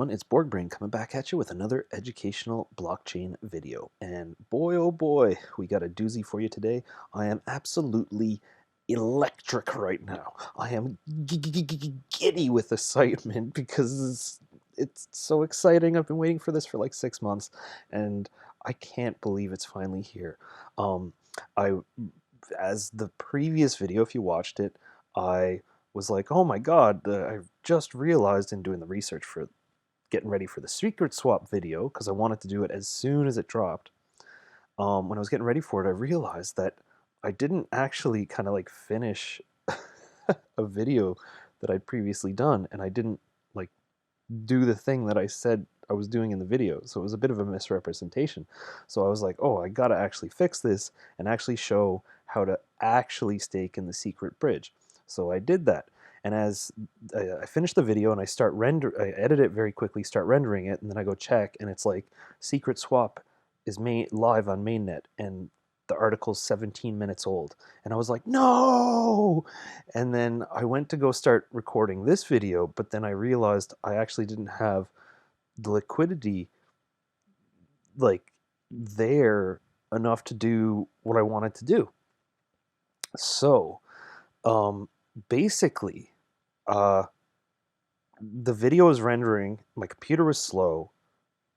everyone, it's Borg Brain coming back at you with another educational blockchain video. And boy, oh boy, we got a doozy for you today. I am absolutely electric right now. I am giddy with excitement because it's so exciting. I've been waiting for this for like 6 months, and I can't believe it's finally here. Um, I, as the previous video, if you watched it, I was like, oh my god, I just realized in doing the research for getting ready for the secret swap video, because I wanted to do it as soon as it dropped. When I was getting ready for it, I realized that I didn't actually kind of like finish a video that I'd previously done, and I didn't like do the thing that I said I was doing in the video. So it was a bit of a misrepresentation. So I was like, oh, I gotta actually fix this and actually show how to actually stake in the secret bridge. So I did that. And as I finish the video and I edit it very quickly, start rendering it, and then I go check, and it's like secret swap is live on mainnet, and the article's 17 minutes old. And I was like, no! And then I went to go start recording this video, but then I realized I actually didn't have the liquidity like there enough to do what I wanted to do. So um, basically, uh, the video was rendering, my computer was slow.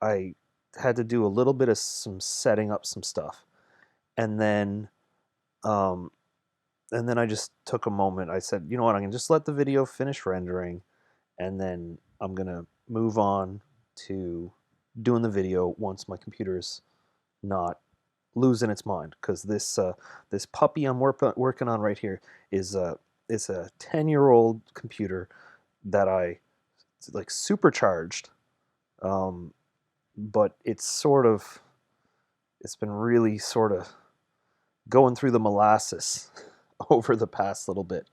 I had to do a little bit of some setting up some stuff, and then um, I just took a moment. I said, you know what, I'm gonna just let the video finish rendering, and then I'm gonna move on to doing the video once my computer's not losing its mind. Because this puppy I'm working on right here is a 10-year-old computer that I like supercharged, um, but it's been really sort of going through the molasses over the past little bit.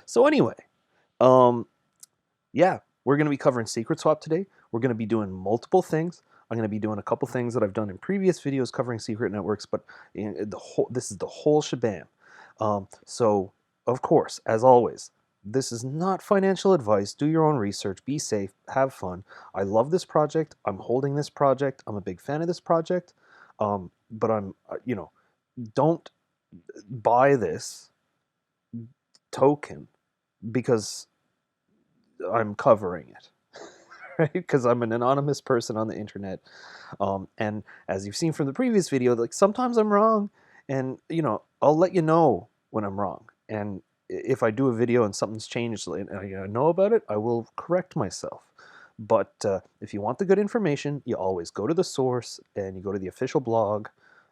So anyway, um, yeah, we're going to be covering Secret Swap today. We're going to be doing multiple things. I'm going to be doing a couple things that I've done in previous videos covering secret networks, but this is the whole shebang. So, of course, as always, this is not financial advice. Do your own research. Be safe. Have fun. I love this project. I'm holding this project. I'm a big fan of this project. But don't buy this token because I'm covering it. Right? Because I'm an anonymous person on the internet, and as you've seen from the previous video, like sometimes I'm wrong, and I'll let you know when I'm wrong. And if I do a video and something's changed and I know about it, I will correct myself. But if you want the good information, you always go to the source, and you go to the official blog,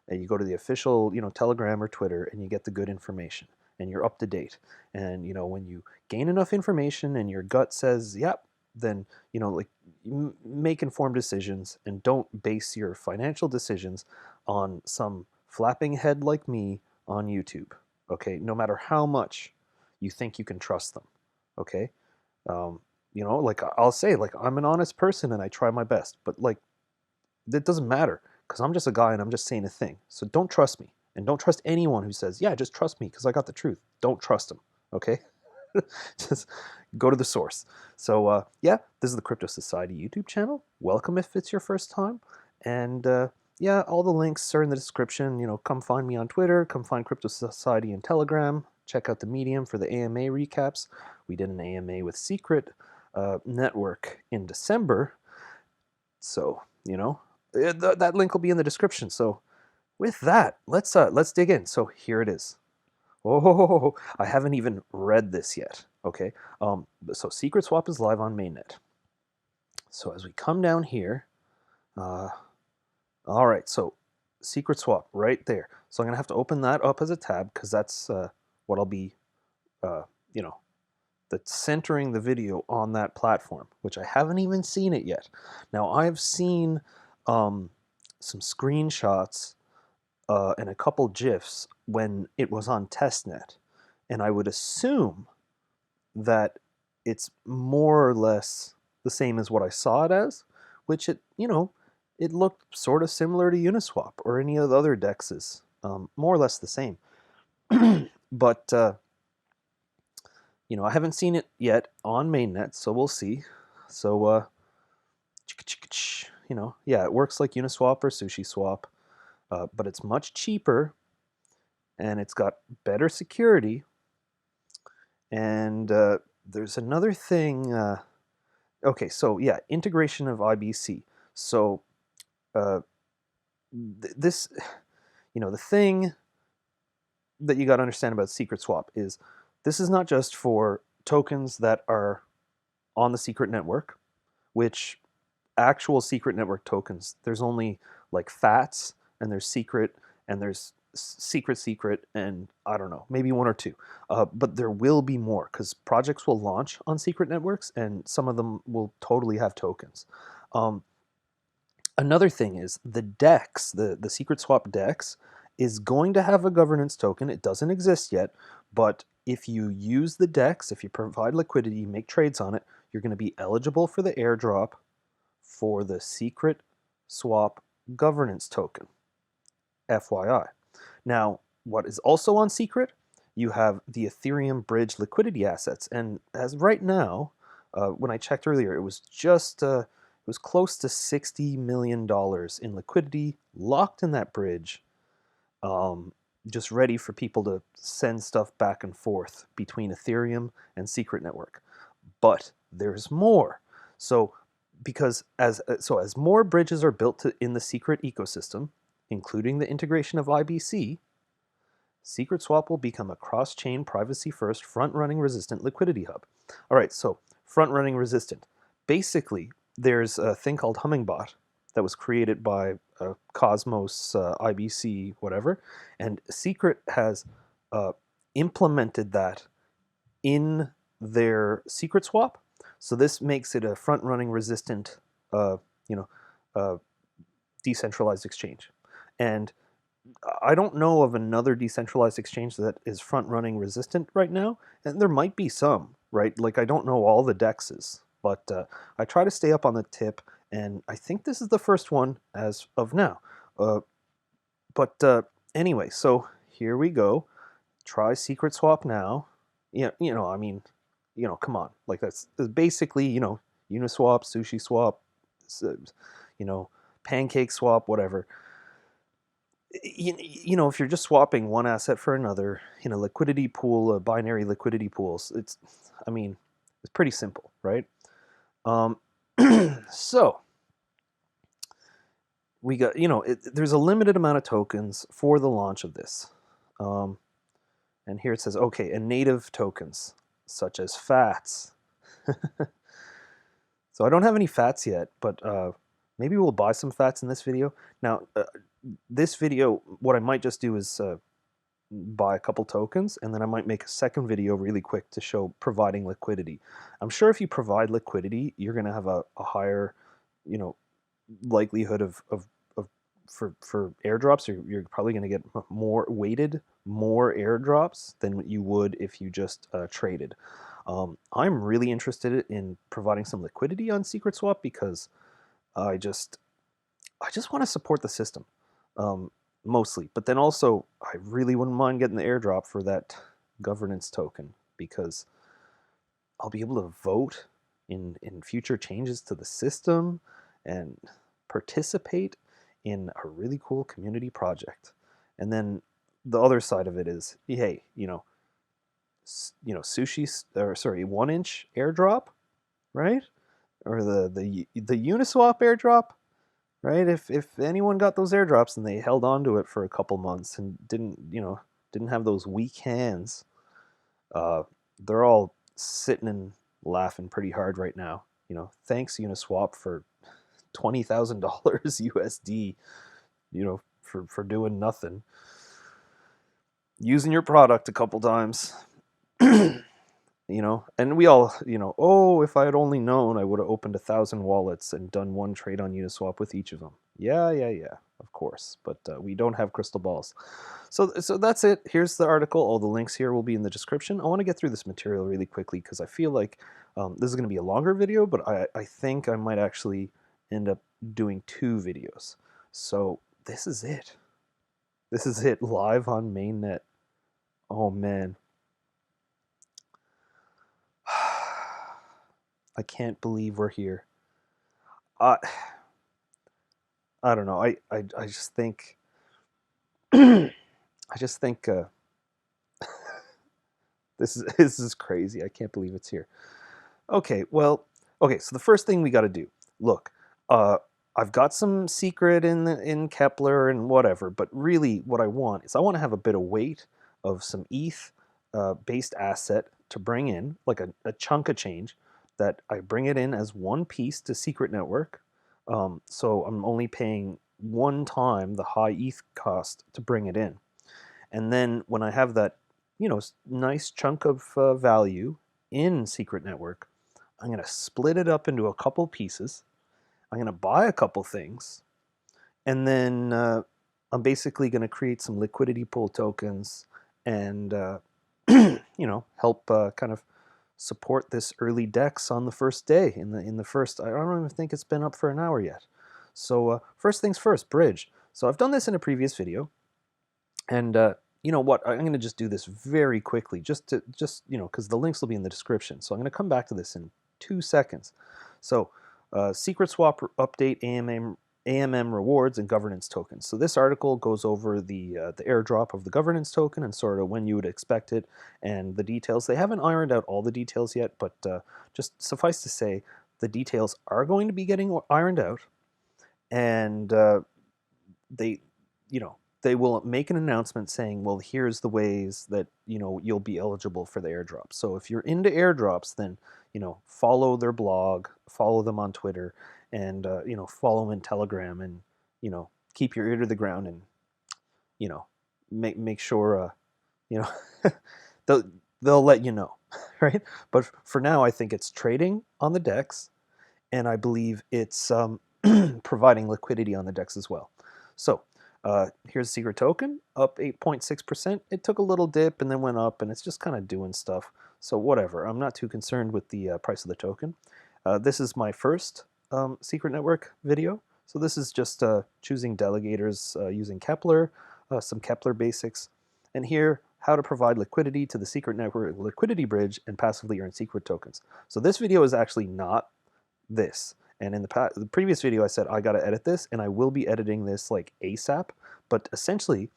and you go to the official Telegram or Twitter, and you get the good information, and you're up to date. And when you gain enough information and your gut says, yep, then like make informed decisions, and don't base your financial decisions on some flapping head like me on YouTube. Okay, no matter how much you think you can trust them. Okay, like I'll say, like, I'm an honest person and I try my best, but like that doesn't matter because I'm just a guy and I'm just saying a thing. So don't trust me, and don't trust anyone who says, yeah, just trust me because I got the truth. Don't trust them. Okay. Just go to the source. So yeah, this is the Crypto Society YouTube channel. Welcome if it's your first time. And yeah, all the links are in the description. Come find me on Twitter. Come find Crypto Society in Telegram. Check out the Medium for the AMA recaps. We did an AMA with Secret Network in December. So, that link will be in the description. So with that, let's dig in. So here it is. Oh, I haven't even read this yet. Okay, so Secret Swap is live on mainnet. So as we come down here, all right, so Secret Swap right there. So I'm gonna have to open that up as a tab because that's what I'll be, that's centering the video on that platform, which I haven't even seen it yet. Now I've seen some screenshots and a couple GIFs when it was on testnet, and I would assume that it's more or less the same as what I saw it as, which it looked sort of similar to Uniswap or any of the other dexes, more or less the same. But I haven't seen it yet on mainnet, so we'll see. So yeah, it works like Uniswap or SushiSwap, but it's much cheaper and it's got better security. And there's another thing. Okay, so yeah, integration of IBC. So uh, this, the thing that you got to understand about secret swap is this is not just for tokens that are on the secret network, which actual secret network tokens, there's only like FATs, and there's secret, and there's secret, and I don't know, maybe one or two. But there will be more because projects will launch on secret networks, and some of them will totally have tokens. Um, Another thing is the DEX, the secret swap DEX, is going to have a governance token. It doesn't exist yet, but if you use the DEX, if you provide liquidity, make trades on it, you're going to be eligible for the airdrop for the secret swap governance token. FYI. Now, what is also on secret? You have the Ethereum bridge liquidity assets, and as right now, when I checked earlier, it was it was close to $60 million in liquidity locked in that bridge, just ready for people to send stuff back and forth between Ethereum and Secret Network. But there's more. So as more bridges are built in the Secret ecosystem, including the integration of IBC, Secret Swap will become a cross-chain, privacy-first, front-running resistant liquidity hub. All right, so front-running resistant. Basically, there's a thing called Hummingbot that was created by Cosmos, IBC, whatever, and Secret has implemented that in their Secret Swap. So this makes it a front-running resistant, uh, you know, uh, decentralized exchange. And I don't know of another decentralized exchange that is front-running resistant right now, and there might be some, right? Like I don't know all the dexes, but I try to stay up on the tip, and I think this is the first one as of now. But anyway, so here we go. Try Secret Swap now. Yeah, I mean, come on, like that's basically, Uniswap, SushiSwap, you know, Pancake Swap, whatever. If you're just swapping one asset for another in a liquidity pool, a binary liquidity pools, I mean, it's pretty simple, right? Um, so we got, there's a limited amount of tokens for the launch of this. And here it says, okay, and native tokens, such as FATs. So I don't have any FATs yet, but maybe we'll buy some FATs in this video. Now, this video, what I might just do is buy a couple tokens, and then I might make a second video really quick to show providing liquidity. I'm sure if you provide liquidity, you're going to have a higher, likelihood of for airdrops. You're probably going to get more airdrops than you would if you just traded. I'm really interested in providing some liquidity on Secret Swap because I just want to support the system, mostly. But then also, I really wouldn't mind getting the airdrop for that governance token because I'll be able to vote in future changes to the system and participate in a really cool community project. And then the other side of it is, hey, sushi, or sorry, 1-inch airdrop, right? Or the Uniswap airdrop, right? If anyone got those airdrops and they held on to it for a couple months and didn't have those weak hands, they're all sitting and laughing pretty hard right now. Thanks Uniswap for $20,000 USD, for doing nothing, using your product a couple times. And we all, oh, if I had only known, I would have opened 1,000 wallets and done one trade on Uniswap with each of them. Yeah, of course. But we don't have crystal balls. So that's it. Here's the article. All the links here will be in the description. I want to get through this material really quickly because I feel like this is going to be a longer video, but I think I might actually end up doing 2 videos. So this is it. This is it live on mainnet. Oh, man. I can't believe we're here. I don't know. I just think I just think this is crazy. I can't believe it's here. Okay, well, okay. So the first thing we got to do, look, uh, I've got some secret in Kepler and whatever, but really, what I want is I want to have a bit of weight of some ETH based asset to bring in, like a chunk of change that I bring it in as one piece to secret network. So I'm only paying one time the high ETH cost to bring it in. And then when I have that, nice chunk of value in secret network, I'm going to split it up into a couple pieces. I'm going to buy a couple things, and then I'm basically going to create some liquidity pool tokens and help kind of support this early DEX on the first day. In the first, I don't even think it's been up for an hour yet. So first things first, bridge. So I've done this in a previous video, and you know what? I'm going to just do this very quickly, because the links will be in the description. So I'm going to come back to this in 2 seconds. So secret swap update AMM rewards and governance tokens. So this article goes over the airdrop of the governance token and sort of when you would expect it and the details. They haven't ironed out all the details yet, but just suffice to say, the details are going to be getting ironed out, and they, they will make an announcement saying, well, here's the ways that, you'll be eligible for the airdrop. So if you're into airdrops, then, follow their blog, follow them on Twitter, and, follow them in Telegram, and, keep your ear to the ground, and, make sure, you know, they'll, they'll let you know, right? But for now, I think it's trading on the DEX, and I believe it's providing liquidity on the DEX as well. So here's a secret token, up 8.6%. It took a little dip and then went up, and it's just kind of doing stuff. So whatever, I'm not too concerned with the price of the token. This is my first secret network video. So this is just choosing delegators using Kepler, some Kepler basics. And here, how to provide liquidity to the secret network liquidity bridge and passively earn secret tokens. So this video is actually not this. And in the previous video, I said I got to edit this, and I will be editing this like ASAP. But essentially,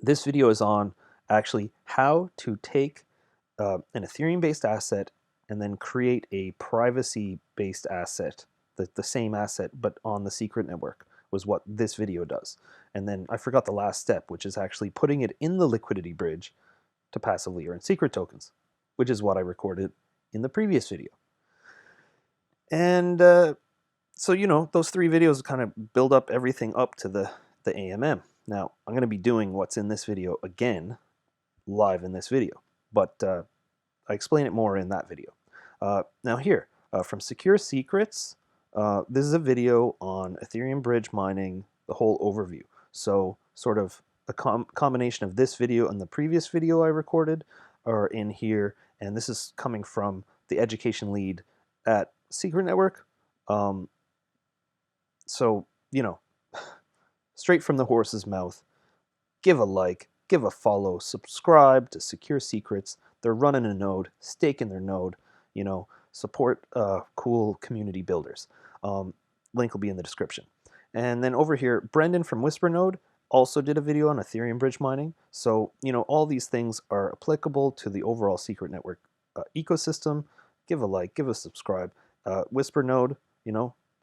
this video is on actually how to take an Ethereum-based asset and then create a privacy-based asset, the same asset, but on the secret network, was what this video does. And then I forgot the last step, which is actually putting it in the liquidity bridge to passively earn secret tokens, which is what I recorded in the previous video. And so, those 3 videos kind of build up everything up to the AMM. Now, I'm going to be doing what's in this video again, live in this video, but I explain it more in that video. Now here, from Secure Secrets, this is a video on Ethereum bridge mining, the whole overview. So sort of a combination of this video and the previous video I recorded are in here, and this is coming from the education lead at Secret Network. So, straight from the horse's mouth, give a like, give a follow, subscribe to Secure Secrets. They're running a node, staking their node, support cool community builders. Link will be in the description. And then over here, Brendan from Whispernode also did a video on Ethereum bridge mining. So, all these things are applicable to the overall Secret Network ecosystem. Give a like, give a subscribe. Whispernode,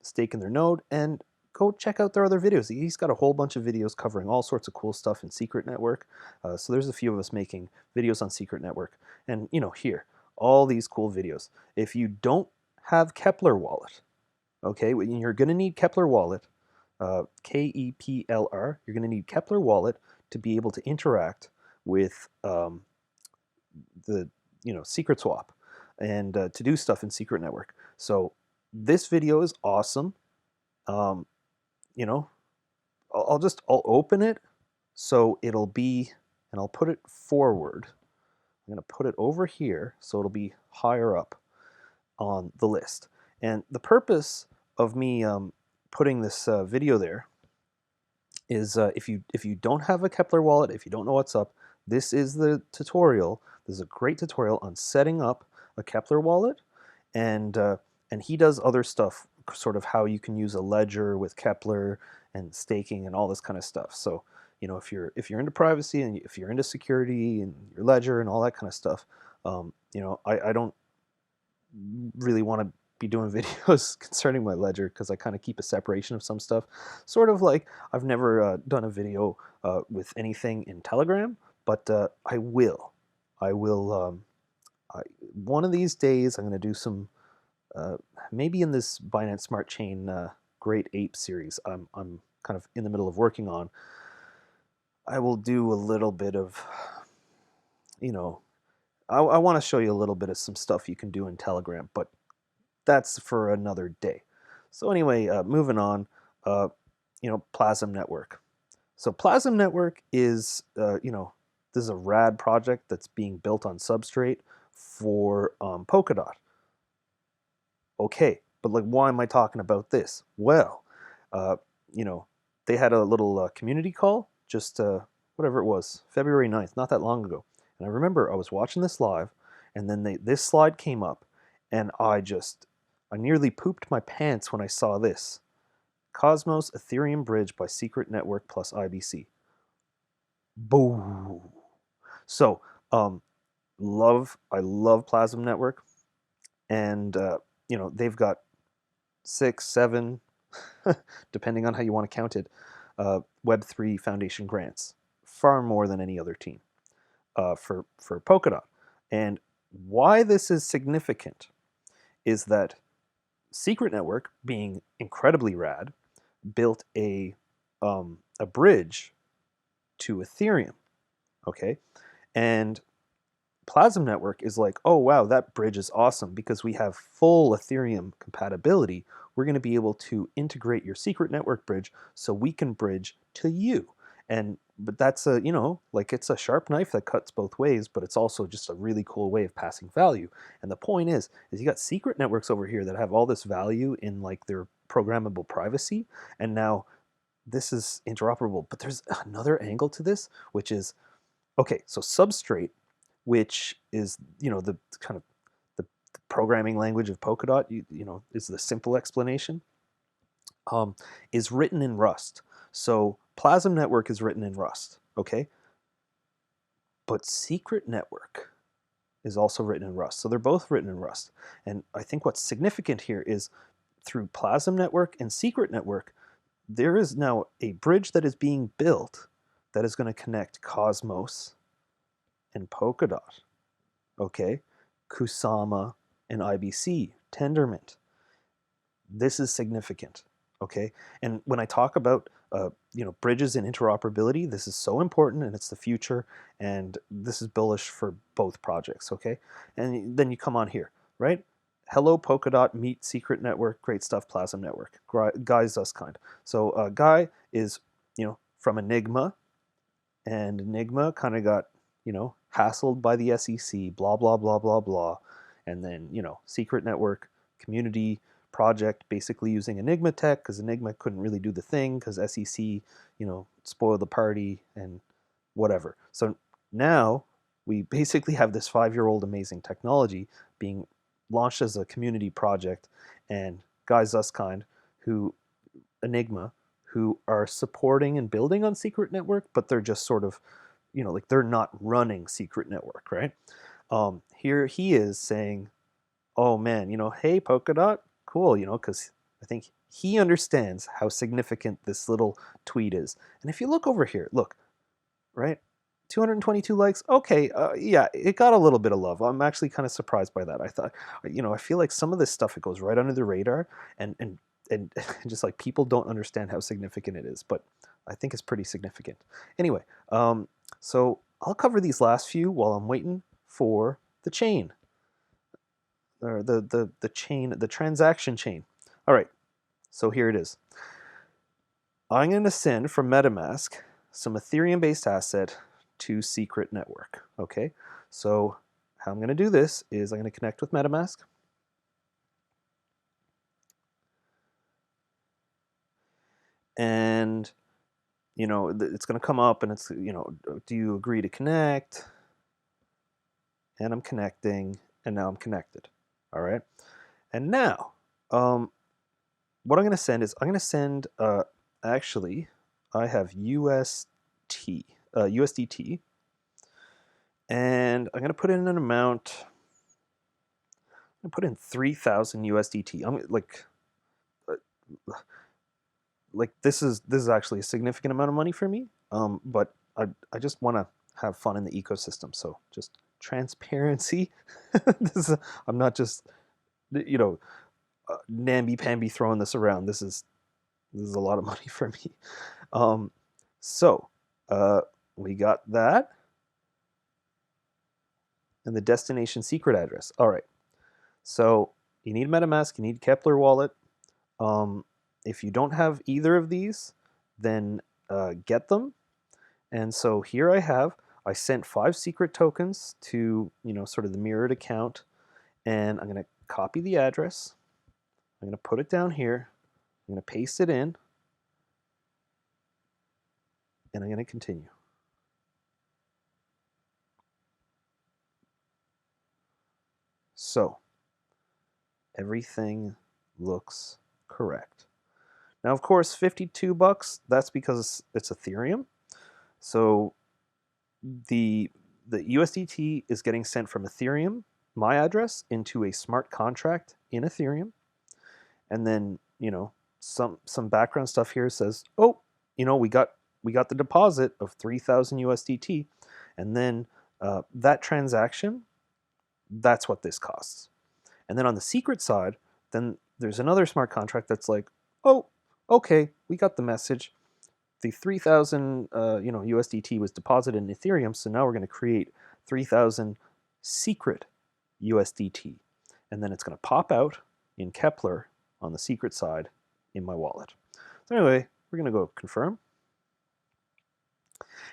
stake in their node, and go check out their other videos. He's got a whole bunch of videos covering all sorts of cool stuff in Secret Network. So there's a few of us making videos on Secret Network. And, here, all these cool videos. If you don't have Kepler Wallet, okay, you're going to need Kepler Wallet, Kepler, you're going to need Kepler Wallet to be able to interact with the, Secret Swap and to do stuff in Secret Network. So this video is awesome. I'll open it so it'll be, and I'll put it forward. I'm going to put it over here so it'll be higher up on the list. And the purpose of me putting this video there is if you don't have a Kepler wallet, if you don't know what's up, this is the tutorial. This is a great tutorial on setting up a Kepler wallet, and he does other stuff sort of how you can use a ledger with Kepler and staking and all this kind of stuff. So, if you're into privacy and if you're into security and your ledger and all that kind of stuff, I don't really want to be doing videos concerning my ledger because I kind of keep a separation of some stuff. Sort of like I've never done a video with anything in Telegram, but I will. I will. One of these days, I'm going to do some. Maybe in this Binance Smart Chain Great Ape series, I'm kind of in the middle of working on. I will do a little bit of, you know, I want to show you a little bit of some stuff you can do in Telegram, but that's for another day. So anyway, moving on, uh, Plasm Network. So Plasm Network is, this is a rad project that's being built on Substrate for Polkadot. Okay, but like, why am I talking about this? Well, uh, you know, they had a little community call just whatever it was, February 9th, not that long ago. And I remember I was watching this live, and then this slide came up, and I nearly pooped my pants when I saw this. Cosmos Ethereum Bridge by Secret Network plus IBC. Boo. So, I love Plasm Network, and they've got 6, 7, depending on how you want to count it, Web3 Foundation grants, far more than any other team for Polkadot. And why this is significant is that Secret Network, being incredibly rad, built a bridge to Ethereum. Okay, and Plasm Network is like, oh wow, that bridge is awesome because we have full Ethereum compatibility. We're going to be able to integrate your Secret Network bridge so we can bridge to you. But that's it's a sharp knife that cuts both ways, but it's also just a really cool way of passing value. And the point is you got secret networks over here that have all this value in like their programmable privacy, and now this is interoperable. But there's another angle to this, which is, okay, so Substrate, which is the kind of the programming language of Polkadot, is the simple explanation, is written in Rust. So Plasm Network is written in Rust, okay? But Secret Network is also written in Rust. So they're both written in Rust. And I think what's significant here is through Plasm Network and Secret Network, there is now a bridge that is being built that is going to connect Cosmos and Polkadot, okay? Kusama and IBC, Tendermint. This is significant, okay? And when I talk about bridges and interoperability, this is so important, and it's the future, and this is bullish for both projects, okay? And then you come on here, right? Hello Polkadot, meet Secret Network, great stuff, Plasm Network. Guy's us kind. So Guy is from Enigma, and Enigma kind of got hassled by the SEC, blah blah blah blah blah, and then Secret Network community project basically using Enigma tech because Enigma couldn't really do the thing because SEC spoiled the party and whatever. So now we basically have this 5-year-old amazing technology being launched as a community project, and guys us kind who Enigma who are supporting and building on Secret Network, but they're just sort of like they're not running Secret Network, right? Here he is saying, oh man, hey Polkadot, cool, because I think he understands how significant this little tweet is. And if you look over here, look, right? 222 likes. Okay, yeah, it got a little bit of love. I'm actually kind of surprised by that. I thought, I feel like some of this stuff, it goes right under the radar, and just like people don't understand how significant it is, but I think it's pretty significant. Anyway, so I'll cover these last few while I'm waiting for the chain, or the chain, the transaction chain. All right, so here it is. I'm going to send from MetaMask some Ethereum-based asset to Secret Network. Okay, so how I'm going to do this is I'm going to connect with MetaMask. And it's going to come up and it's do you agree to connect? And I'm connecting, and now I'm connected. All right, and now what I'm going to send is I'm going to send, actually, I have USDT, and I'm going to put in an amount. I'm going to put in 3,000 USDT. I'm uh, this is actually a significant amount of money for me. But I just want to have fun in the ecosystem. So just transparency. this is, I'm not just namby pamby throwing this around. This is a lot of money for me. Um, so we got that and the destination secret address. All right. So you need MetaMask, you need Kepler wallet. Um, if you don't have either of these, then get them. And so here I sent 5 secret tokens to, sort of the mirrored account, and I'm going to copy the address. I'm going to put it down here. I'm going to paste it in, and I'm going to continue. So everything looks correct. Now, of course, $52, that's because it's Ethereum. So the USDT is getting sent from Ethereum, my address, into a smart contract in Ethereum. And then, some background stuff here says, oh, we got the deposit of 3,000 USDT. And then that transaction, that's what this costs. And then on the secret side, then there's another smart contract that's like, oh, okay, we got the message. The 3,000 USDT was deposited in Ethereum, so now we're going to create 3,000 secret USDT, and then it's going to pop out in Kepler on the secret side in my wallet. So anyway, we're going to go confirm.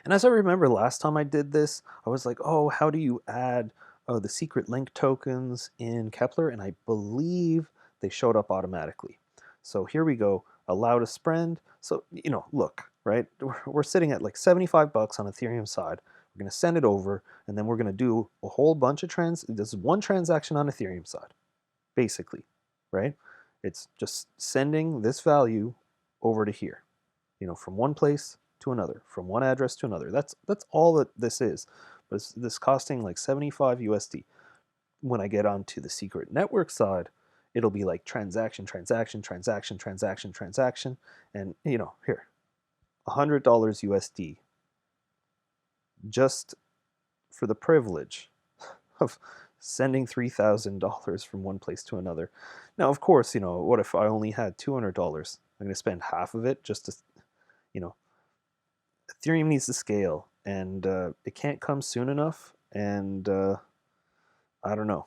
And as I remember last time I did this, I was like, oh, how do you add the secret link tokens in Kepler? And I believe they showed up automatically. So here we go, allow to spend. So, look, right? We're sitting at like $75 on Ethereum side. We're going to send it over, and then we're going to do a whole bunch of this is one transaction on Ethereum side, basically, right? It's just sending this value over to here, from one place to another, from one address to another. That's all that this is. But it's this costing like 75 USD. When I get onto the secret network side, it'll be like transaction, transaction, transaction, transaction, transaction, and here, $100 USD just for the privilege of sending $3,000 from one place to another. Now, of course, what if I only had $200? I'm going to spend half of it just to, Ethereum needs to scale, and it can't come soon enough. And I don't know.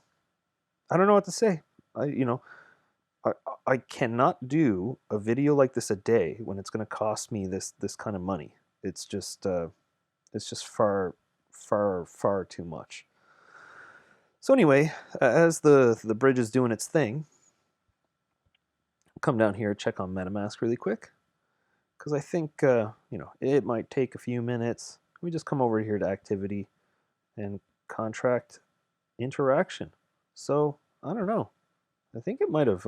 I don't know what to say. I, I cannot do a video like this a day when it's going to cost me this kind of money. It's just far, far, far too much. So anyway, as the bridge is doing its thing, I'll come down here, check on MetaMask really quick, because I think it might take a few minutes. We just come over here to activity and contract interaction. So I don't know. I think it might have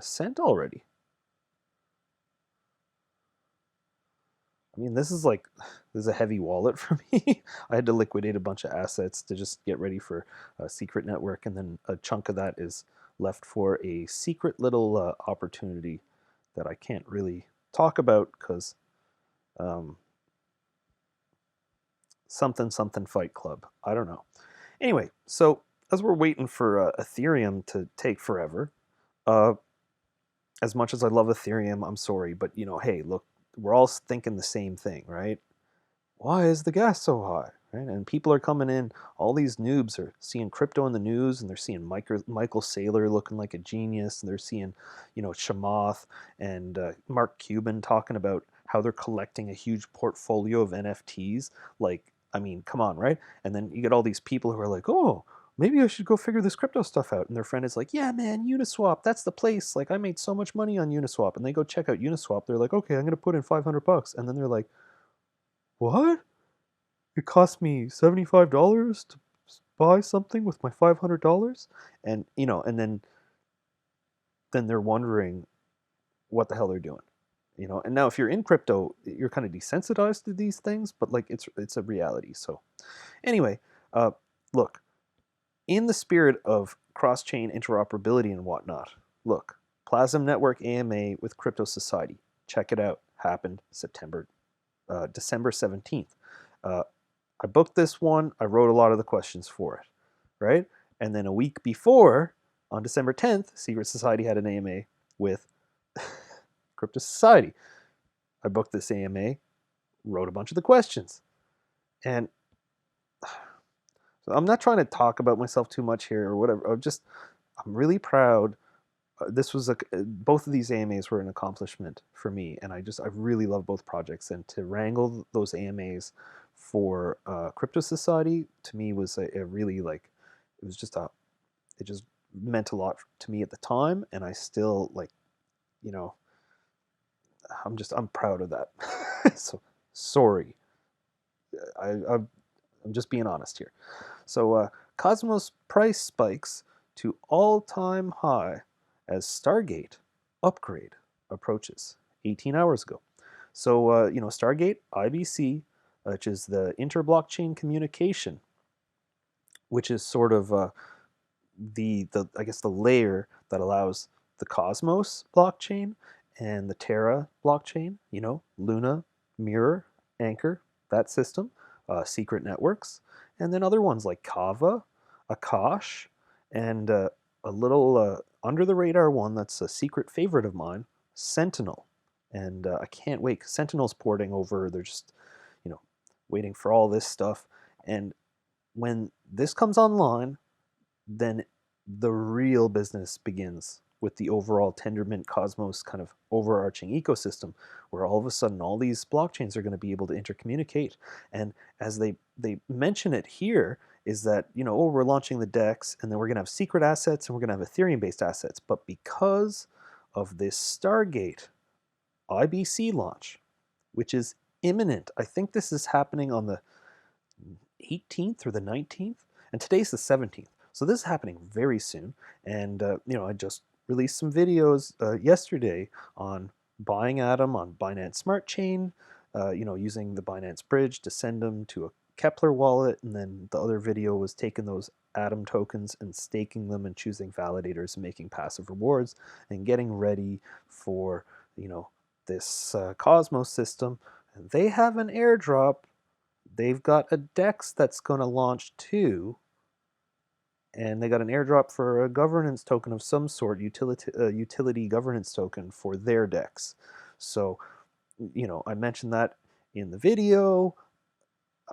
sent already. I mean, this is a heavy wallet for me. I had to liquidate a bunch of assets to just get ready for a secret network, and then a chunk of that is left for a secret little opportunity that I can't really talk about because something something Fight Club. I don't know. Anyway, so as we're waiting for Ethereum to take forever, uh, as much as I love Ethereum, I'm sorry, but hey, look, we're all thinking the same thing, right? Why is the gas so high? Right? And people are coming in, all these noobs are seeing crypto in the news, and they're seeing Michael Saylor looking like a genius, and they're seeing, Chamath and Mark Cuban talking about how they're collecting a huge portfolio of NFTs. Like, I mean, come on, right? And then you get all these people who are like, oh, maybe I should go figure this crypto stuff out. And their friend is like, yeah, man, Uniswap, that's the place. Like, I made so much money on Uniswap. And they go check out Uniswap. They're like, okay, I'm going to put in $500. And then they're like, what? It cost me $75 to buy something with my $500? And, and then they're wondering, what the hell they're doing. You know, and now if you're in crypto, you're kind of desensitized to these things, but like it's a reality. So anyway, uh, look, in the spirit of cross-chain interoperability and whatnot, look, Plasm Network AMA with Crypto Society. Check it out. Happened December 17th. Uh, I booked this one. I wrote a lot of the questions for it, right? And then a week before, on December 10th, Secret Society had an AMA with Crypto Society. I booked this AMA, wrote a bunch of the questions. And so I'm not trying to talk about myself too much here or whatever. I'm really proud. This was both of these AMAs were an accomplishment for me, and I really love both projects. And to wrangle those AMAs for Crypto Society to me was a really like it was just a it just meant a lot to me at the time, and I still like you know I'm proud of that. So sorry, I'm just being honest here. So Cosmos price spikes to all-time high as Stargate upgrade approaches 18 hours ago. So Stargate IBC, which is the interblockchain communication, which is sort of the I guess the layer that allows the Cosmos blockchain and the Terra blockchain, Luna, Mirror, Anchor, that system, secret networks, and then other ones like Kava, Akash, and a little under the radar one that's a secret favorite of mine, Sentinel. And I can't wait 'cause Sentinel's porting over. They're just, you know, waiting for all this stuff. And when this comes online, then the real business begins with the overall Tendermint Cosmos kind of overarching ecosystem, where all of a sudden all these blockchains are going to be able to intercommunicate. And as they mention it here, is that, oh, we're launching the DEX and then we're going to have secret assets and we're going to have Ethereum based assets. But because of this Stargate IBC launch, which is imminent, I think this is happening on the 18th or the 19th, and today's the 17th. So this is happening very soon. And I just released some videos yesterday on buying Atom on Binance Smart Chain, using the Binance Bridge to send them to a Kepler wallet, and then the other video was taking those Atom tokens and staking them and choosing validators and making passive rewards and getting ready for this Cosmos system. And they have an airdrop. They've got a DEX that's going to launch too, and they got an airdrop for a governance token of some sort, utility governance token for their DEX. So, I mentioned that in the video.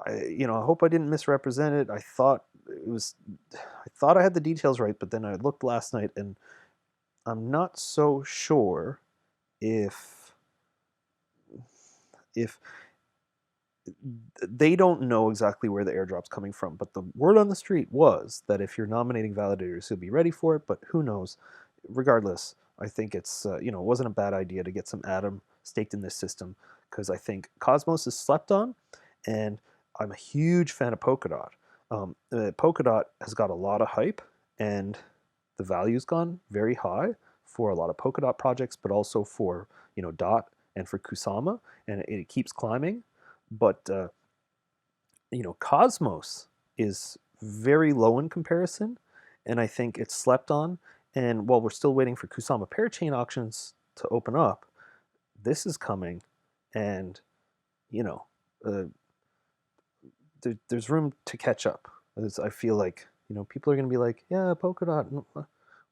I hope I didn't misrepresent it. I thought I had the details right, but then I looked last night, and I'm not so sure if if they don't know exactly where the airdrop's coming from, but the word on the street was that if you're nominating validators, he'll be ready for it, but who knows? Regardless, I think it's, it wasn't a bad idea to get some Atom staked in this system, because I think Cosmos is slept on, and I'm a huge fan of Polkadot. Polkadot has got a lot of hype, and the value's gone very high for a lot of Polkadot projects, but also for, DOT and for Kusama, and it keeps climbing. But Cosmos is very low in comparison, and I think it's slept on. And while we're still waiting for Kusama parachain auctions to open up, this is coming, and you know, uh, there's room to catch up. As I feel like people are going to be like, yeah, Polkadot.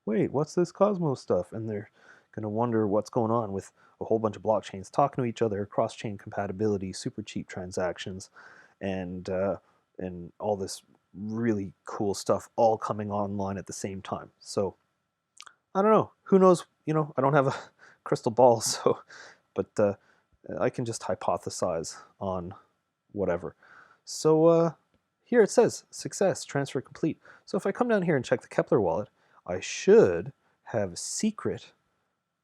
Wait, what's this Cosmos stuff? And they're going to wonder what's going on with a whole bunch of blockchains talking to each other, cross-chain compatibility, super cheap transactions, and all this really cool stuff all coming online at the same time. So I don't know. Who knows? I don't have a crystal ball, so but I can just hypothesize on whatever. So here it says success, transfer complete. So if I come down here and check the Kepler wallet, I should have secret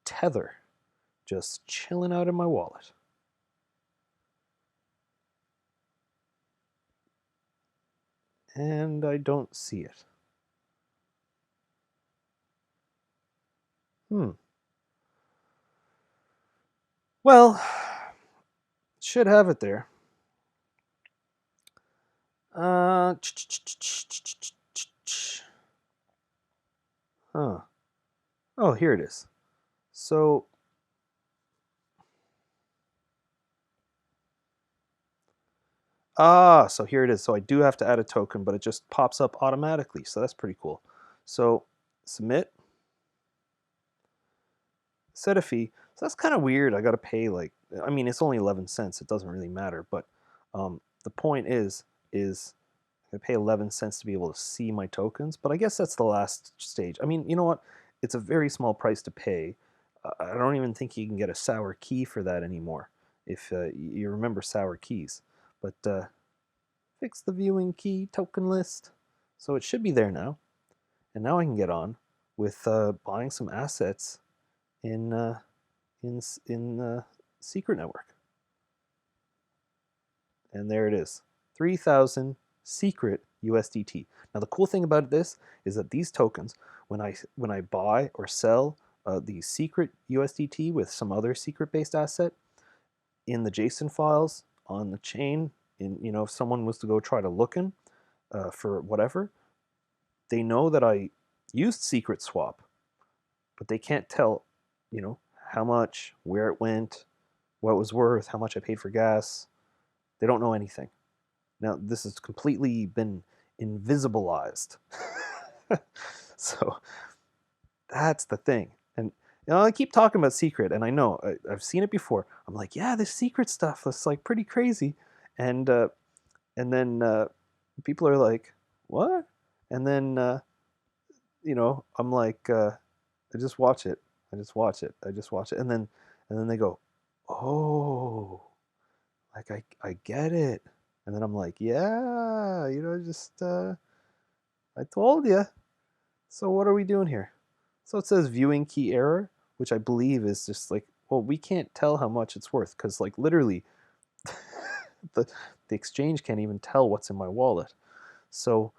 Tether just chilling out in my wallet. And I don't see it. Hmm. Well, should have it there. Huh. Oh, here it is. So, so here it is. So I do have to add a token, but it just pops up automatically. So that's pretty cool. So submit, set a fee. So that's kind of weird. I got to pay like, I mean, it's only 11 cents. It doesn't really matter. But the point is I pay 11 cents to be able to see my tokens. But I guess that's the last stage. I mean, you know what? It's a very small price to pay. I don't even think you can get a sour key for that anymore. If you remember sour keys. But fix the viewing key token list. So it should be there now. And now I can get on with buying some assets in Secret Network. And there it is, 3,000 secret USDT. Now the cool thing about this is that these tokens, when I buy or sell the secret USDT with some other secret-based asset in the JSON files on the chain, if someone was to go try to look in for whatever, they know that I used secret swap, but they can't tell, how much, where it went, what it was worth, how much I paid for gas. They don't know anything. Now, this has completely been invisibilized. So that's the thing. And I keep talking about secret, and I know I've seen it before. I'm like, yeah, this secret stuff is like pretty crazy, and then people are like, what? And then I'm like, I just watch it. I just watch it. I just watch it, and then they go, oh, like I get it. And then I'm like, yeah, just I told you. So what are we doing here? So it says viewing key error, which I believe is just like, well, we can't tell how much it's worth because like literally the the exchange can't even tell what's in my wallet. So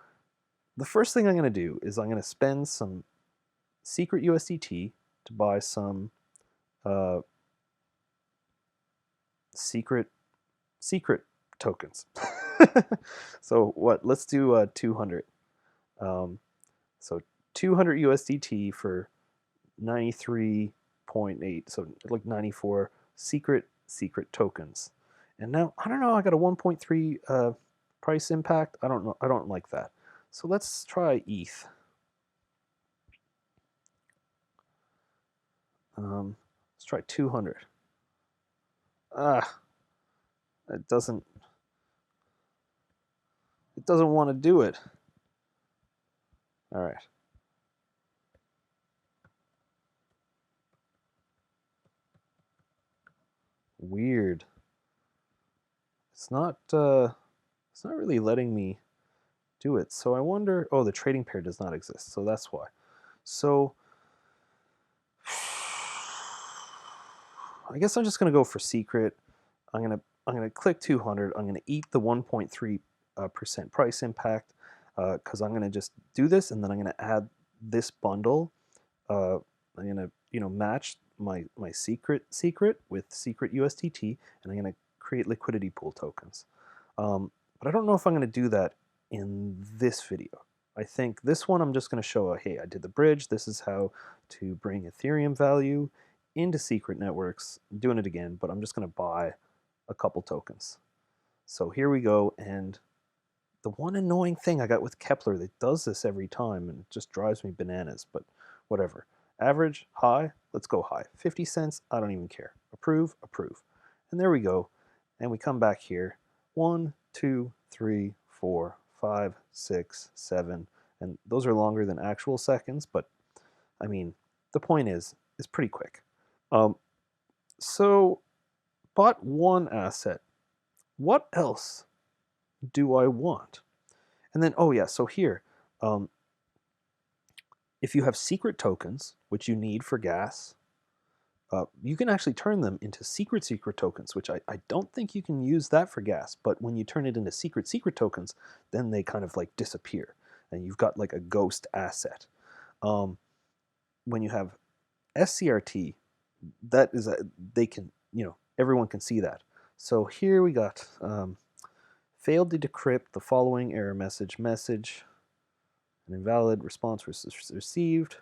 the first thing I'm going to do is I'm going to spend some secret USDT to buy some uh, secret secret tokens. So what? Let's do 200. Um, so 200 USDT for 93.8, so like 94 secret tokens. And now I don't know. I got a 1.3 price impact. I don't know. I don't like that. So let's try ETH. Let's try 200. Ah, it doesn't. It doesn't want to do it. All right. Weird. It's not. It's not really letting me do it. So I wonder. Oh, the trading pair does not exist. So that's why. So I guess I'm just gonna go for secret. I'm gonna click 200. I'm gonna eat the 1.3% price impact because I'm gonna just do this, and then I'm gonna add this bundle. I'm gonna match my secret with secret USDT, and I'm gonna create liquidity pool tokens. But I don't know if I'm gonna do that in this video. I think this one I'm just gonna show, hey, I did the bridge. This is how to bring Ethereum value into secret networks. I'm doing it again, but I'm just gonna buy a couple tokens. So here we go, and the one annoying thing I got with Kepler that does this every time and it just drives me bananas, but whatever. Average, high, let's go high. 50 cents, I don't even care. Approve, approve. And there we go. And we come back here. 1, 2, 3, 4, 5, 6, 7. And those are longer than actual seconds, but I mean, the point is, it's pretty quick. So, bought one asset. What else do I want? And then, oh yeah, so here, um, if you have secret tokens, which you need for gas, you can actually turn them into secret tokens, which I don't think you can use that for gas. But when you turn it into secret tokens, then they kind of like disappear, and you've got like a ghost asset. When you have SCRT, that is they can everyone can see that. So here we got failed to decrypt the following error message. An invalid response was received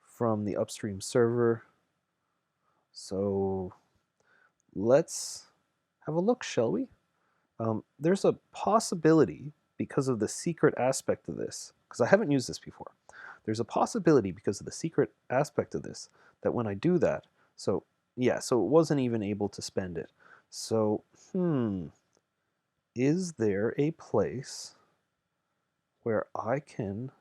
from the upstream server. So let's have a look, shall we? There's a possibility because of the secret aspect of this, because I haven't used this before. There's a possibility because of the secret aspect of this that when I do that, so yeah, so it wasn't even able to spend it. So, is there a place where I can,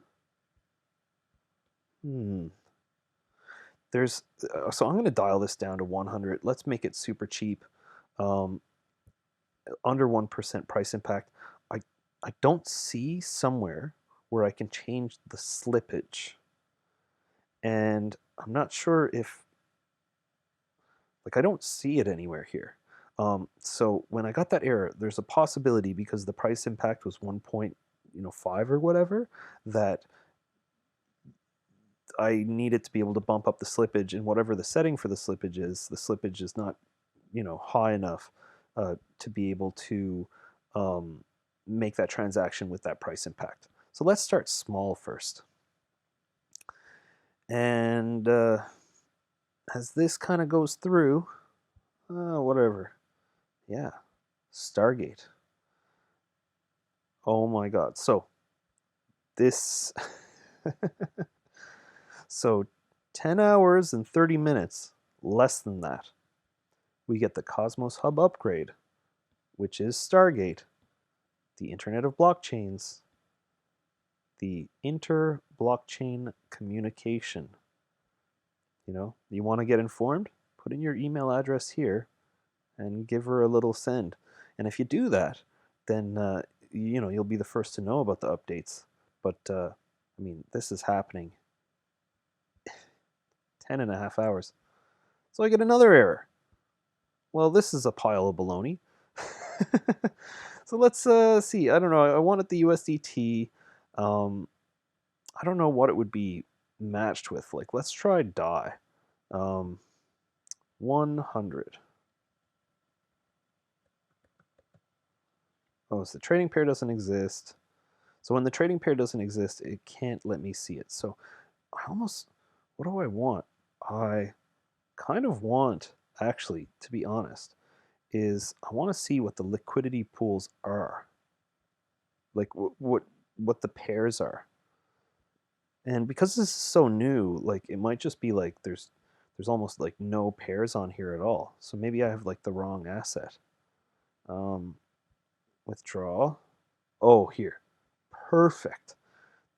there's, so I'm going to dial this down to 100. Let's make it super cheap. Um, Under 1% price impact. I, I don't see somewhere where I can change the slippage. And I'm not sure if, like, I don't see it anywhere here. So when I got that error, there's a possibility because the price impact was 1.5 or whatever, that I needed to be able to bump up the slippage, and whatever the setting for the slippage is not, high enough to be able to make that transaction with that price impact. So let's start small first. And as this kind of goes through, whatever. Yeah, Stargate. Oh my God. So this, so 10 hours and 30 minutes, less than that, we get the Cosmos Hub upgrade, which is Stargate, the Internet of Blockchains, the inter-blockchain communication. You want to get informed? Put in your email address here and give her a little send. And if you do that, then you'll be the first to know about the updates. But this is happening 10.5 hours. So I get another error. Well, this is a pile of baloney. So let's see. I don't know. I wanted the USDT. I don't know what it would be matched with. Like, let's try DAI. 100. Oh, so the trading pair doesn't exist. So when the trading pair doesn't exist, it can't let me see it. So what do I want? I kind of want, actually, to be honest, is I want to see what the liquidity pools are. Like what the pairs are. And because this is so new, like it might just be like there's almost like no pairs on here at all. So maybe I have like the wrong asset. Withdraw. Oh, here. Perfect.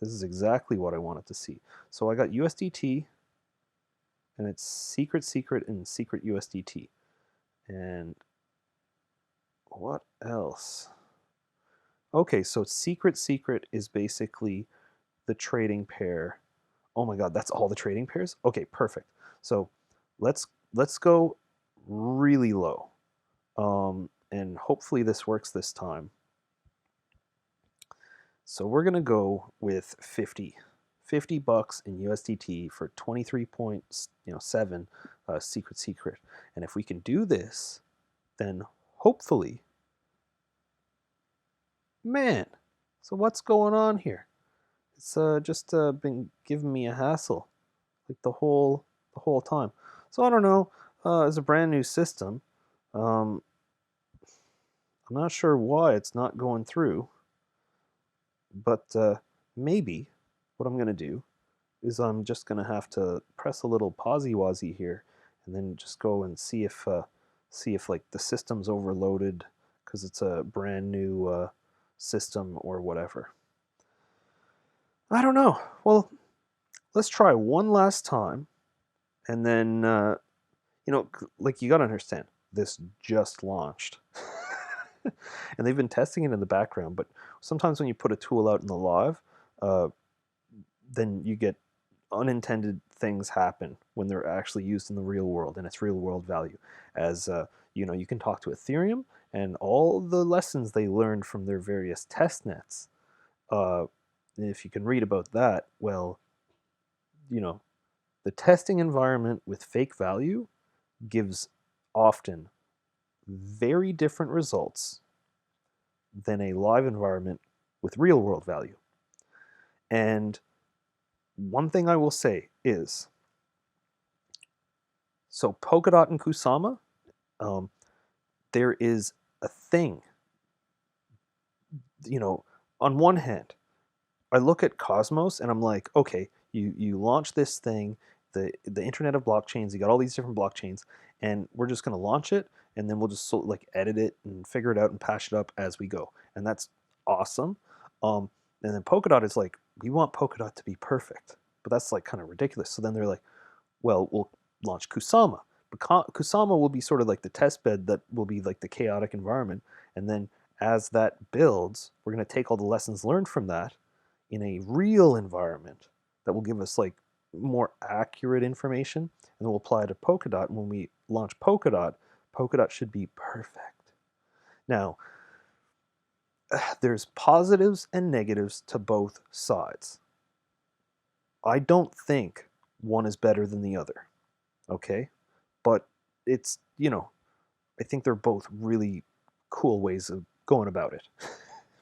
This is exactly what I wanted to see. So I got USDT, and it's secret, and secret USDT. And what else? Okay, so secret is basically the trading pair. Oh my God, that's all the trading pairs? Okay, perfect. So let's go really low. And hopefully this works this time. So we're gonna go with 50 bucks in USDT for 23.7 secret. And if we can do this, then hopefully, man, so what's going on here? It's just been giving me a hassle like the whole time. So I don't know. It's a brand new system. I'm not sure why it's not going through, but maybe what I'm gonna do is I'm just gonna have to press a little pausey-wazy here, and then just go and see if like the system's overloaded because it's a brand new system or whatever. I don't know. Well, let's try one last time, and then like you gotta understand, this just launched. And they've been testing it in the background, but sometimes when you put a tool out in the live, then you get unintended things happen when they're actually used in the real world, and it's real world value. As you can talk to Ethereum and all the lessons they learned from their various test nets. If you can read about that, well, the testing environment with fake value gives often very different results than a live environment with real world value. And one thing I will say is, so Polkadot and Kusama, um, there is a thing, on one hand, I look at Cosmos and I'm like, okay, you launch this thing, the Internet of Blockchains. You got all these different blockchains, and we're just gonna launch it, and then we'll just like edit it and figure it out and patch it up as we go, and that's awesome. Um, and then Polkadot is like, we want Polkadot to be perfect, but that's like kind of ridiculous. So then they're like, well, we'll launch Kusama. But Kusama will be sort of like the test bed that will be like the chaotic environment, and then as that builds, we're going to take all the lessons learned from that in a real environment that will give us like more accurate information, and then we'll apply it to Polkadot. And when we launch Polkadot, Polkadot should be perfect. Now, there's positives and negatives to both sides. I don't think one is better than the other, okay? But it's, I think they're both really cool ways of going about it.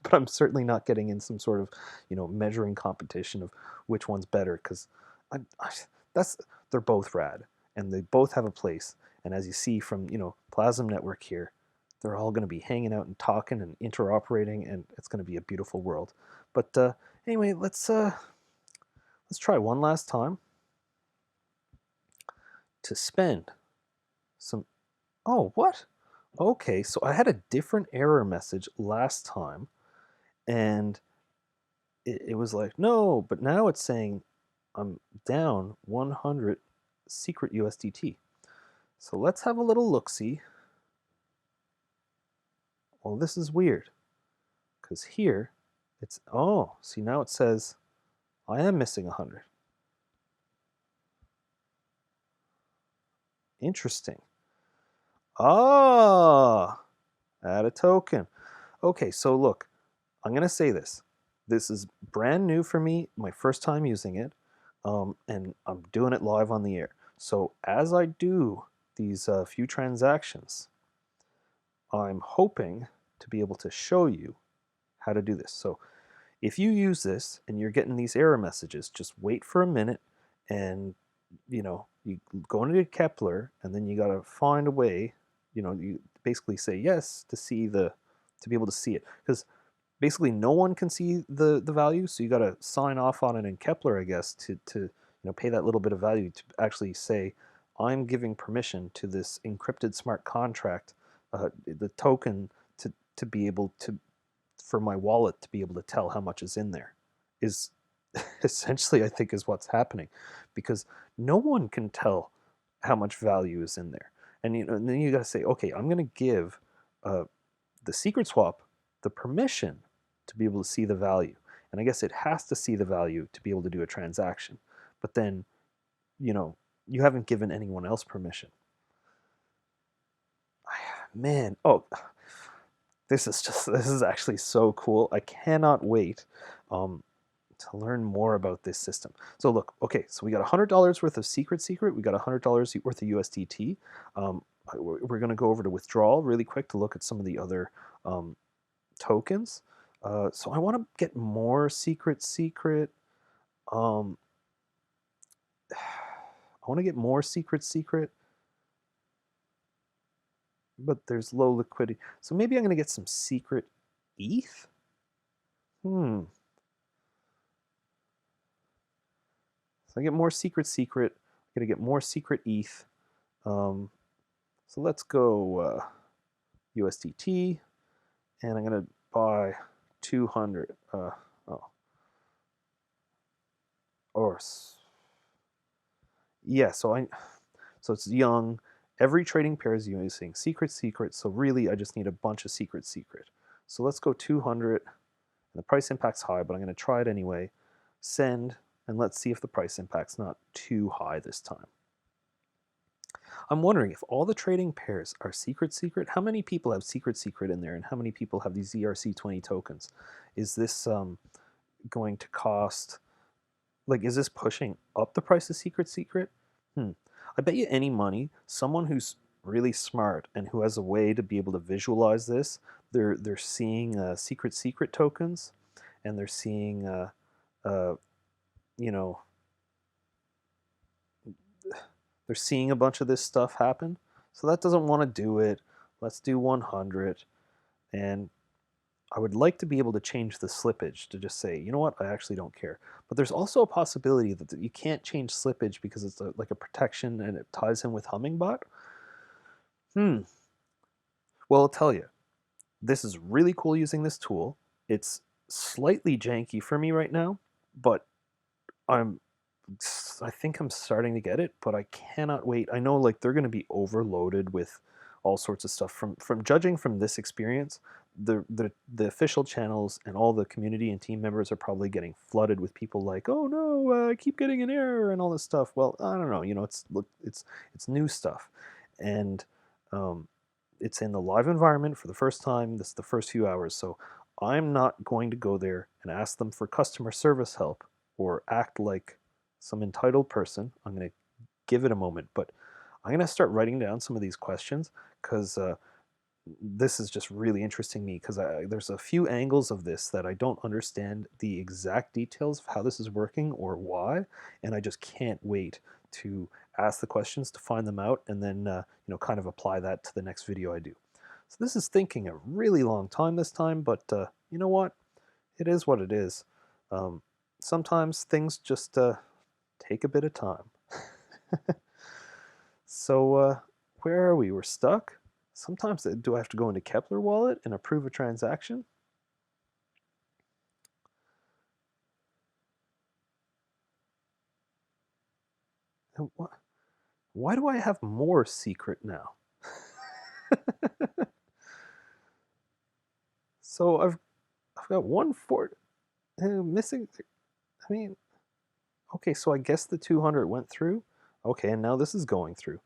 But I'm certainly not getting in some sort of, measuring competition of which one's better, because that's they're both rad and they both have a place. And as you see from, Plasm Network here, they're all going to be hanging out and talking and interoperating, and it's going to be a beautiful world. But anyway, let's try one last time to spend some. Oh, what? Okay, so I had a different error message last time, and it was like, no, but now it's saying I'm down 100 secret USDT. So let's have a little look-see. Well, this is weird, because here it's, oh, see, now it says I am missing 100. Interesting. Ah, add a token. Okay, so look, I'm going to say this. This is brand new for me, my first time using it, and I'm doing it live on the air. So as I do these few transactions, I'm hoping to be able to show you how to do this. So if you use this and you're getting these error messages, just wait for a minute, and you go into Kepler, and then you got to find a way, you basically say yes to be able to see it, because basically no one can see the value, so you got to sign off on it in Kepler, I guess, to pay that little bit of value to actually say, I'm giving permission to this encrypted smart contract, the token, to be able to, for my wallet to be able to tell how much is in there, is essentially, I think, is what's happening, because no one can tell how much value is in there. And, and then you got to say, okay, I'm going to give the secret swap the permission to be able to see the value. And I guess it has to see the value to be able to do a transaction. But then, you haven't given anyone else permission. Man, oh, this is actually so cool. I cannot wait to learn more about this system. So look, okay, so we got $100 worth of secret. We got $100 worth of USDT. We're going to go over to withdrawal really quick to look at some of the other tokens. So I want to get more secret. Um, I want to get more secret, but there's low liquidity. So maybe I'm going to get some secret ETH. So I get more secret. I'm going to get more secret ETH. So let's go USDT, and I'm going to buy 200. Or yeah. So it's young. Every trading pair is using secret. So really, I just need a bunch of secret. So let's go 200. And the price impact's high, but I'm going to try it anyway. Send, and let's see if the price impact's not too high this time. I'm wondering if all the trading pairs are secret, how many people have secret in there, and how many people have these ERC20 tokens? Is this going to cost, like, is this pushing up the price of secret? I bet you any money, someone who's really smart and who has a way to be able to visualize this, they're seeing secret tokens, and they're seeing uh, you know they're seeing a bunch of this stuff happen. So that doesn't want to do it. Let's do 100, and I would like to be able to change the slippage to just say, you know what, I actually don't care. But there's also a possibility that you can't change slippage because it's like a protection and it ties in with Hummingbot. Well, I'll tell you, this is really cool using this tool. It's slightly janky for me right now, but I'm I think I'm starting to get it, but I cannot wait. I know like they're going to be overloaded with all sorts of stuff from judging from this experience. The official channels and all the community and team members are probably getting flooded with people like, "Oh no, I keep getting an error" and all this stuff. Well, I don't know. You know, it's new stuff, and um, it's in the live environment for the first time. This is the first few hours, so I'm not going to go there and ask them for customer service help or act like some entitled person. I'm going to give it a moment, but I'm going to start writing down some of these questions because this is just really interesting me because there's a few angles of this that I don't understand the exact details of how this is working or why, and I just can't wait to ask the questions to find them out and then kind of apply that to the next video I do. So this is thinking a really long time this time, but you know what? It is what it is. Um, Sometimes things just take a bit of time. So where are we? We're stuck. Sometimes do I have to go into Kepler Wallet and approve a transaction? And why do I have more secret now? So I've got 140 missing. I mean, okay, so I guess the 200 went through. Okay, and now this is going through.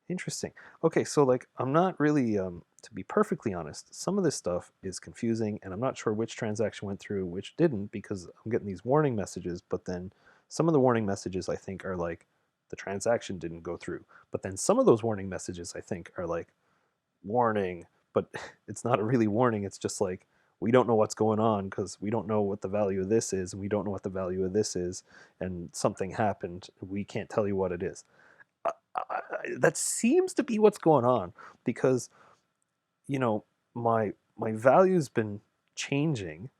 Interesting. Okay, so like I'm not really, to be perfectly honest, some of this stuff is confusing, and I'm not sure which transaction went through, which didn't, because I'm getting these warning messages. But then some of the warning messages I think are like the transaction didn't go through. But then some of those warning messages I think are like warning, but it's not a really warning. It's just like we don't know what's going on because we don't know what the value of this is, and we don't know what the value of this is, and something happened. We can't tell you what it is. That seems to be what's going on because you know my value's been changing,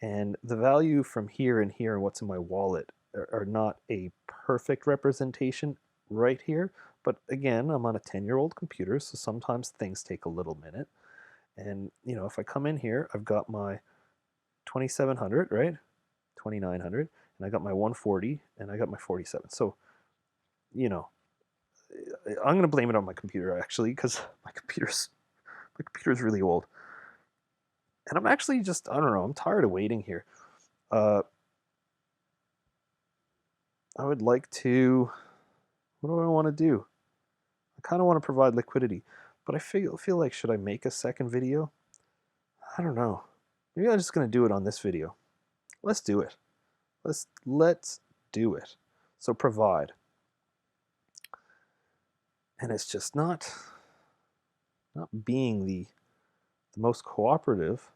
and the value from here and here and what's in my wallet are not a perfect representation right here. But again, I'm on a 10-year-old computer, so sometimes things take a little minute. And if I come in here, I've got my 2700, right? 2900, and I got my 140, and I got my 47. So you know I'm going to blame it on my computer actually, because my computer's really old, and I'm actually just, I don't know, I'm tired of waiting here. Uh, I would like to. What do I want to do? I kind of want to provide liquidity, but I feel like, should I make a second video? I don't know. Maybe I'm just going to do it on this video. Let's do it. Let's do it. So provide, and it's just not being the most cooperative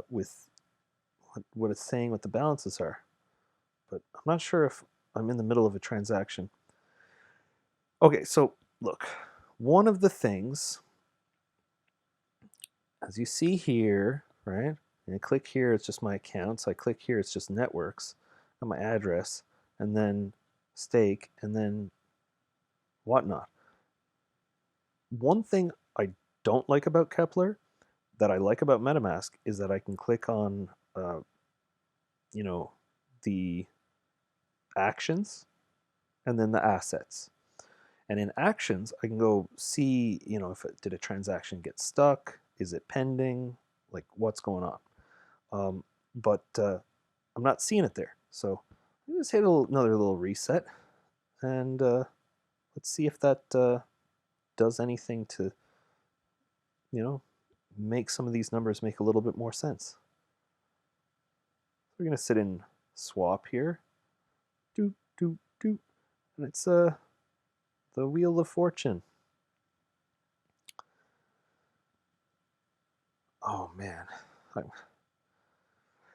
with what it's saying what the balances are. But I'm not sure if I'm in the middle of a transaction. Okay, so look, one of the things, as you see here, right? And I click here, it's just my accounts. I click here, it's just networks, and my address, and then stake, and then whatnot. One thing I don't like about Kepler that I like about MetaMask is that I can click on, you know, the actions and then the assets. And in actions, I can go see, if did a transaction get stuck? Is it pending? Like what's going on? But I'm not seeing it there. So let's hit another little reset, and let's see if that does anything to, make some of these numbers make a little bit more sense. We're going to sit in swap here. Doop, doop, doop. And it's the Wheel of Fortune. Oh man, I,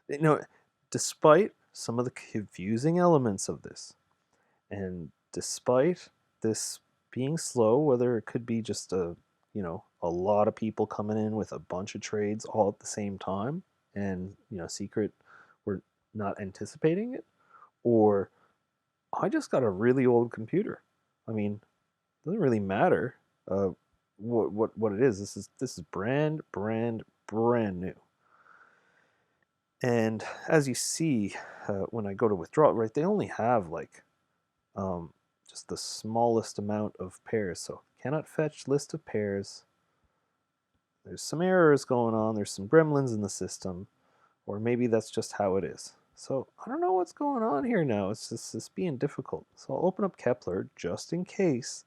you know, despite some of the confusing elements of this, and despite this being slow, whether it could be just a lot of people coming in with a bunch of trades all at the same time, and secret we're not anticipating it, or I just got a really old computer. I mean, it doesn't really matter uh, what it is. This is brand new. And as you see, when I go to withdraw it, right, they only have like um, just the smallest amount of pairs. So cannot fetch list of pairs. There's some errors going on. There's some gremlins in the system, or maybe that's just how it is. So I don't know what's going on here now. It's being difficult. So I'll open up Kepler just in case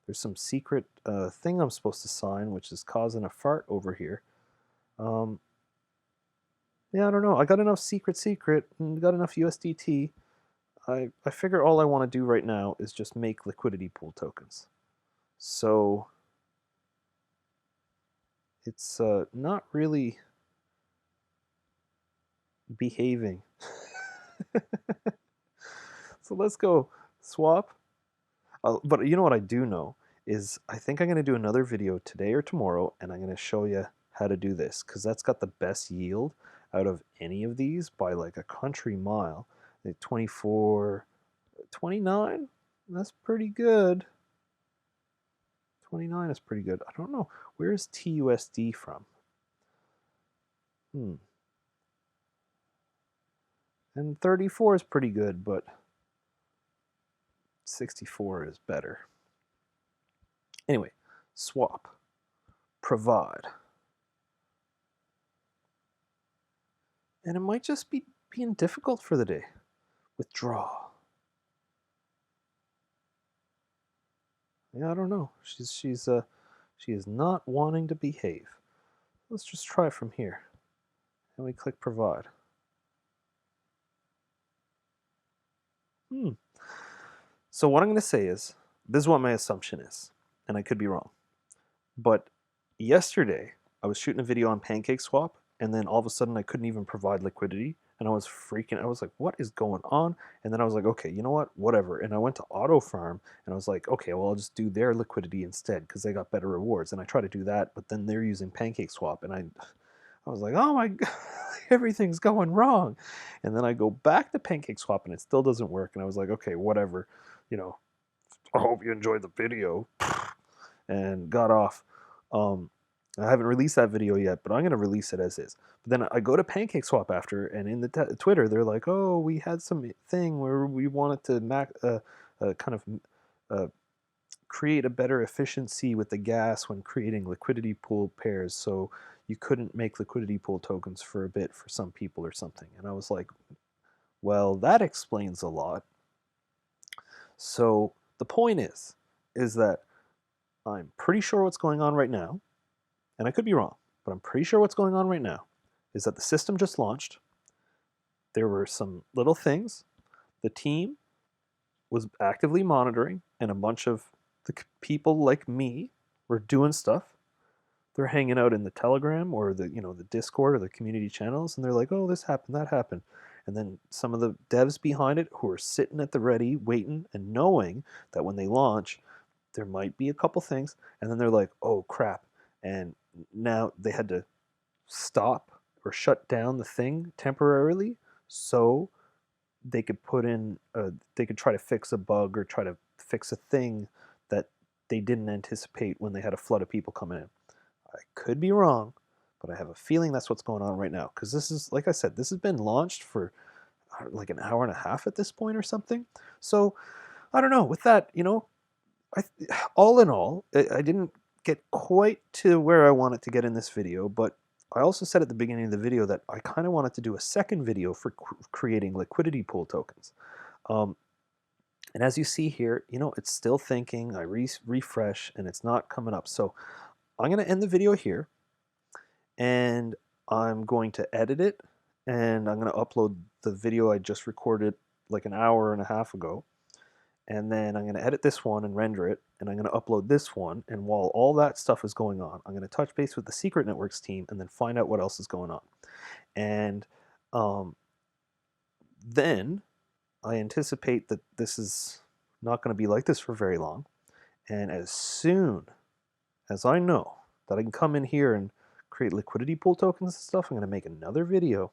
there's some secret thing I'm supposed to sign, which is causing a fart over here. Um, yeah, I don't know. I got enough secret, and got enough USDT. I figure all I want to do right now is just make liquidity pool tokens. So it's not really behaving. So let's go swap. But you know what I do know is I think I'm going to do another video today or tomorrow, and I'm going to show you how to do this, because that's got the best yield out of any of these by like a country mile. The 24, 29, that's pretty good. 29 is pretty good. I don't know. Where is TUSD from? Hmm. And 34 is pretty good, but 64 is better. Anyway, swap, provide. And it might just be being difficult for the day. Withdraw. Yeah, I don't know. She is not wanting to behave. Let's just try from here. And we click provide. So what I'm going to say is, this is what my assumption is, and I could be wrong. But yesterday, I was shooting a video on PancakeSwap, and then all of a sudden I couldn't even provide liquidity, and I was freaking. I was like, "What is going on?" And then I was like, "Okay, you know what? Whatever." And I went to Auto Farm, and I was like, "Okay, well I'll just do their liquidity instead because they got better rewards." And I try to do that, but then they're using PancakeSwap, and I was like, "Oh my God, everything's going wrong." And then I go back to PancakeSwap, and it still doesn't work. And I was like, "Okay, whatever, you know. I hope you enjoyed the video," and got off. Um, I haven't released that video yet, but I'm going to release it as is. But then I go to PancakeSwap after, and in the Twitter, they're like, "Oh, we had some thing where we wanted to kind of uh, create a better efficiency with the gas when creating liquidity pool pairs, so you couldn't make liquidity pool tokens for a bit for some people or something." And I was like, "Well, that explains a lot." So the point is that I'm pretty sure what's going on right now, and I could be wrong, but I'm pretty sure what's going on right now is that the system just launched. There were some little things. The team was actively monitoring, and a bunch of the people like me were doing stuff. They're hanging out in the Telegram or the Discord or the community channels, and they're like, "Oh, this happened, that happened." And then some of the devs behind it who are sitting at the ready, waiting and knowing that when they launch, there might be a couple things, and then they're like, "Oh crap!" And now they had to stop or shut down the thing temporarily so they could they could try to fix a bug or try to fix a thing that they didn't anticipate when they had a flood of people coming in. I could be wrong, but I have a feeling that's what's going on right now, because this is, like I said, this has been launched for like an hour and a half at this point or something. So I don't know. With that, I, all in all, I didn't get quite to where I wanted to get in this video, but I also said at the beginning of the video that I kind of wanted to do a second video for creating liquidity pool tokens. Um, and as you see here, it's still thinking. I refresh, and it's not coming up. So I'm going to end the video here, and I'm going to edit it, and I'm going to upload the video I just recorded like an hour and a half ago. and then I'm going to edit this one and render it, and I'm going to upload this one. And while all that stuff is going on, I'm going to touch base with the Secret Networks team and then find out what else is going on. And um, then I anticipate that this is not going to be like this for very long. And as soon as I know that I can come in here and create liquidity pool tokens and stuff, I'm going to make another video,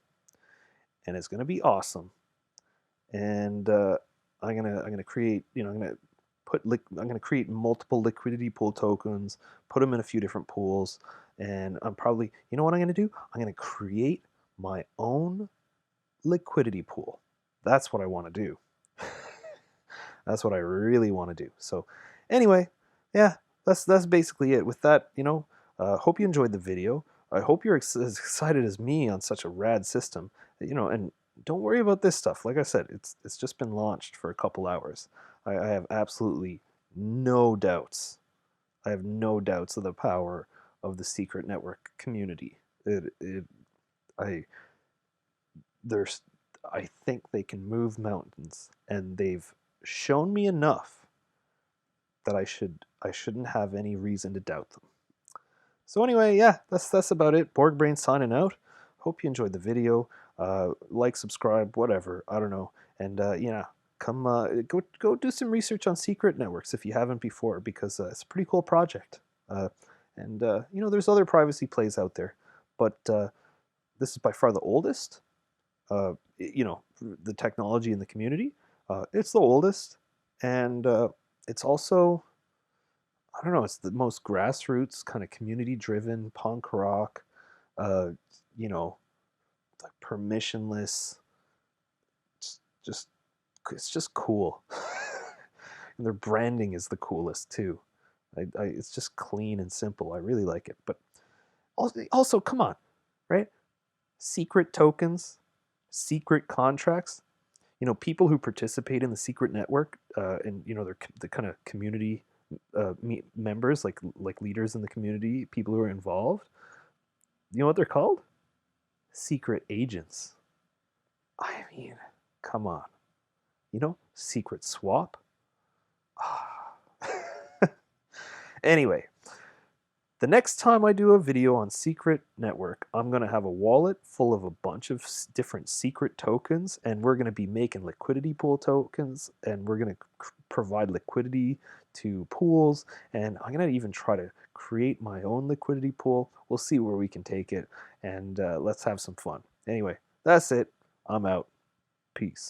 and it's going to be awesome. And I'm gonna create, I'm gonna create multiple liquidity pool tokens, put them in a few different pools, and I'm probably, you know what I'm gonna do? I'm gonna create my own liquidity pool. That's what I want to do. That's what I really want to do. So, anyway, yeah, that's basically it. With that, hope you enjoyed the video. I hope you're as excited as me on such a rad system. And don't worry about this stuff. Like I said, it's just been launched for a couple hours. I have absolutely no doubts. I have no doubts of the power of the secret network community. I there's I think they can move mountains, and they've shown me enough that I shouldn't have any reason to doubt them. So anyway, yeah, that's about it. Borg Brain signing out. Hope you enjoyed the video. Like, subscribe, whatever. I don't know. And yeah, come go do some research on secret networks if you haven't before, because it's a pretty cool project. And there's other privacy plays out there, but this is by far the oldest. The technology in the community. It's the oldest, and it's also, I don't know, it's the most grassroots kind of community-driven punk rock, uh, you know, like permissionless. Just it's just cool, and their branding is the coolest too. It's just clean and simple. I really like it. But also, come on, right? Secret tokens, secret contracts. People who participate in the secret network, and they're the kind of community members, like leaders in the community, people who are involved. You know what they're called? Secret agents. I mean, come on. Secret swap. Anyway, the next time I do a video on secret network, I'm going to have a wallet full of a bunch of different secret tokens, and we're going to be making liquidity pool tokens, and we're going to provide liquidity to pools, and I'm going to even try to create my own liquidity pool. We'll see where we can take it, and let's have some fun. Anyway, that's it. I'm out. Peace.